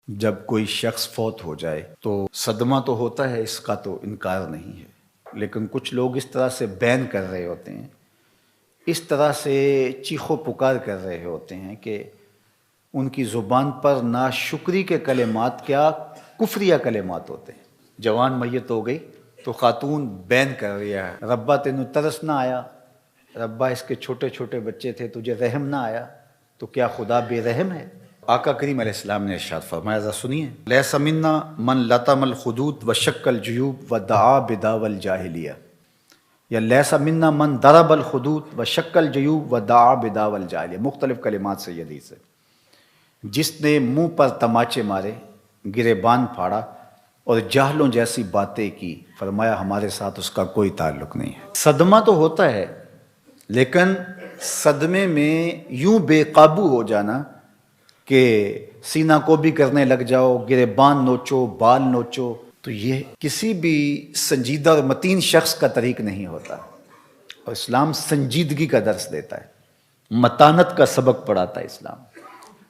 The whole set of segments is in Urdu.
جب کوئی شخص فوت ہو جائے تو صدمہ تو ہوتا ہے، اس کا تو انکار نہیں ہے، لیکن کچھ لوگ اس طرح سے بین کر رہے ہوتے ہیں، اس طرح سے چیخ و پکار کر رہے ہوتے ہیں کہ ان کی زبان پر ناشکری کے کلمات کیا کفریہ کلمات ہوتے ہیں۔ جوان میت ہو گئی تو خاتون بین کر رہی ہے، ربا تینوں ترس نہ آیا، ربا اس کے چھوٹے چھوٹے بچے تھے تجھے رحم نہ آیا، تو کیا خدا بے رحم ہے؟ آقا کریم علیہ السلام نے ارشاد فرمایا، ذرا سنیے، لیس منا من لطم الخدود وشق الجیوب ودعا بدعوی الجاہلیہ، یا لیس منا من ضرب الخدود وشق الجیوب ودعا بدعوی الجاہلیہ، مختلف کلمات سے یہ حدیث ہے۔ جس نے منہ پر تماچے مارے، گریبان پھاڑا اور جاہلوں جیسی باتیں کی، فرمایا ہمارے ساتھ اس کا کوئی تعلق نہیں ہے۔ صدمہ تو ہوتا ہے، لیکن صدمے میں یوں بے قابو ہو جانا کہ سینہ کو بھی کرنے لگ جاؤ، گریبان نوچو، بال نوچو، تو یہ کسی بھی سنجیدہ اور متین شخص کا طریق نہیں ہوتا، اور اسلام سنجیدگی کا درس دیتا ہے، متانت کا سبق پڑھاتا ہے اسلام۔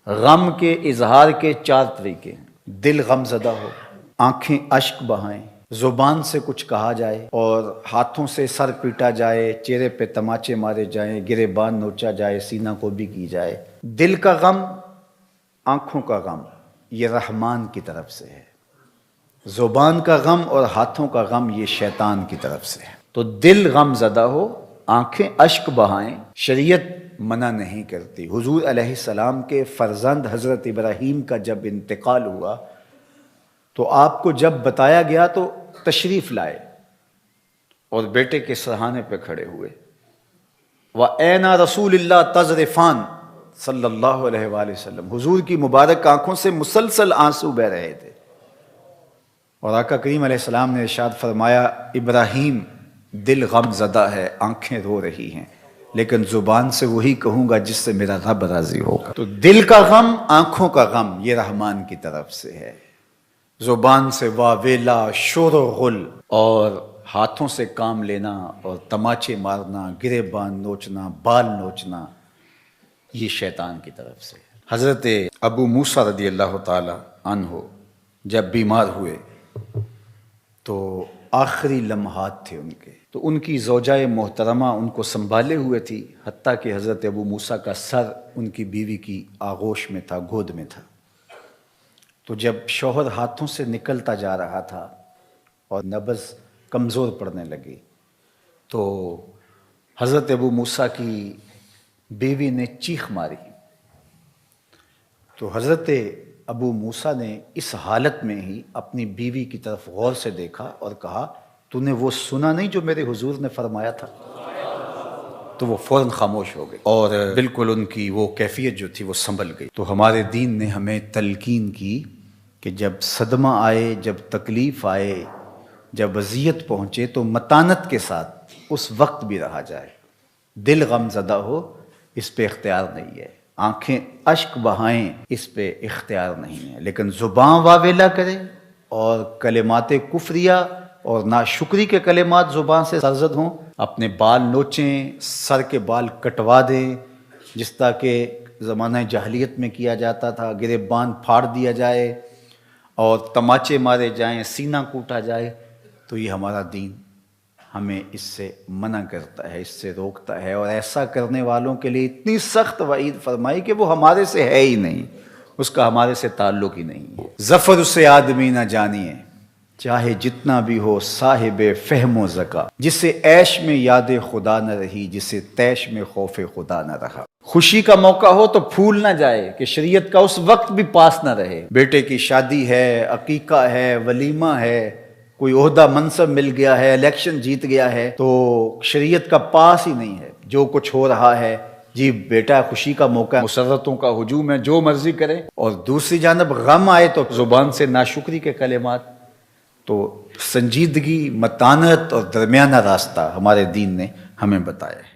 غم کے اظہار کے 4 طریقے ہیں، دل غم زدہ ہو، آنکھیں اشک بہائیں، زبان سے کچھ کہا جائے اور ہاتھوں سے سر پیٹا جائے، چہرے پہ تماچے مارے جائیں، گریبان نوچا جائے، سینہ کو بھی کی جائے۔ دل کا غم، آنکھوں کا غم، یہ رحمان کی طرف سے ہے، زبان کا غم اور ہاتھوں کا غم یہ شیطان کی طرف سے ہے۔ تو دل غم زدہ ہو، آنکھیں اشک بہائیں، شریعت منع نہیں کرتی۔ حضور علیہ السلام کے فرزند حضرت ابراہیم کا جب انتقال ہوا تو آپ کو جب بتایا گیا تو تشریف لائے اور بیٹے کے سرہانے پہ کھڑے ہوئے، وَأَيْنَ رَسُولِ اللَّهِ تَذْرِفَانِ صلی اللہ علیہ وآلہ وسلم، حضور کی مبارک آنکھوں سے مسلسل آنسو بہہ رہے تھے، اور آقا کریم علیہ السلام نے ارشاد فرمایا، ابراہیم دل غم زدہ ہے، آنکھیں رو رہی ہیں، لیکن زبان سے وہی کہوں گا جس سے میرا رب راضی ہوگا۔ تو دل کا غم، آنکھوں کا غم یہ رحمان کی طرف سے ہے، زبان سے واویلا، شور و غل، اور ہاتھوں سے کام لینا اور تماچے مارنا، گریبان نوچنا، بال نوچنا، یہ شیطان کی طرف سے ہے۔ حضرت ابو موسیٰ رضی اللہ تعالی عنہ جب بیمار ہوئے تو آخری لمحات تھے ان کے، تو ان کی زوجہ محترمہ ان کو سنبھالے ہوئے تھی، حتیٰ کہ حضرت ابو موسیٰ کا سر ان کی بیوی کی آغوش میں تھا، گود میں تھا۔ تو جب شوہر ہاتھوں سے نکلتا جا رہا تھا اور نبض کمزور پڑنے لگی، تو حضرت ابو موسیٰ کی بیوی نے چیخ ماری، تو حضرت ابو موسیٰ نے اس حالت میں ہی اپنی بیوی کی طرف غور سے دیکھا اور کہا، تو نے وہ سنا نہیں جو میرے حضور نے فرمایا تھا؟ تو وہ فوراً خاموش ہو گئی، اور بالکل ان کی وہ کیفیت جو تھی وہ سنبھل گئی۔ تو ہمارے دین نے ہمیں تلقین کی کہ جب صدمہ آئے، جب تکلیف آئے، جب اذیت پہنچے تو متانت کے ساتھ اس وقت بھی رہا جائے۔ دل غم زدہ ہو، اس پہ اختیار نہیں ہے، آنکھیں اشک بہائیں، اس پہ اختیار نہیں ہے، لیکن زبان واویلا کرے اور کلمات کفریہ اور ناشکری کے کلمات زبان سے سرزد ہوں، اپنے بال نوچیں، سر کے بال کٹوا دیں، جس طرح کہ زمانہ جاہلیت میں کیا جاتا تھا، گریبان پھاڑ دیا جائے اور تماچے مارے جائیں، سینہ کوٹا جائے، تو یہ ہمارا دین ہمیں اس سے منع کرتا ہے، اس سے روکتا ہے، اور ایسا کرنے والوں کے لیے اتنی سخت وعید فرمائی کہ وہ ہمارے سے ہے ہی نہیں، اس کا ہمارے سے تعلق ہی نہیں ہے۔ ظفر اسے آدمی نہ جانیے، چاہے جتنا بھی ہو صاحب فہم و ذکا، جسے عیش میں یاد خدا نہ رہی، جسے تیش میں خوف خدا نہ رہا۔ خوشی کا موقع ہو تو پھول نہ جائے کہ شریعت کا اس وقت بھی پاس نہ رہے، بیٹے کی شادی ہے، عقیقہ ہے، ولیمہ ہے، کوئی عہدہ منصب مل گیا ہے، الیکشن جیت گیا ہے، تو شریعت کا پاس ہی نہیں ہے، جو کچھ ہو رہا ہے، جی بیٹا خوشی کا موقع ہے، مسرتوں کا ہجوم ہے، جو مرضی کریں، اور دوسری جانب غم آئے تو زبان سے ناشکری کے کلمات۔ تو سنجیدگی، متانت اور درمیانہ راستہ ہمارے دین نے ہمیں بتایا ہے۔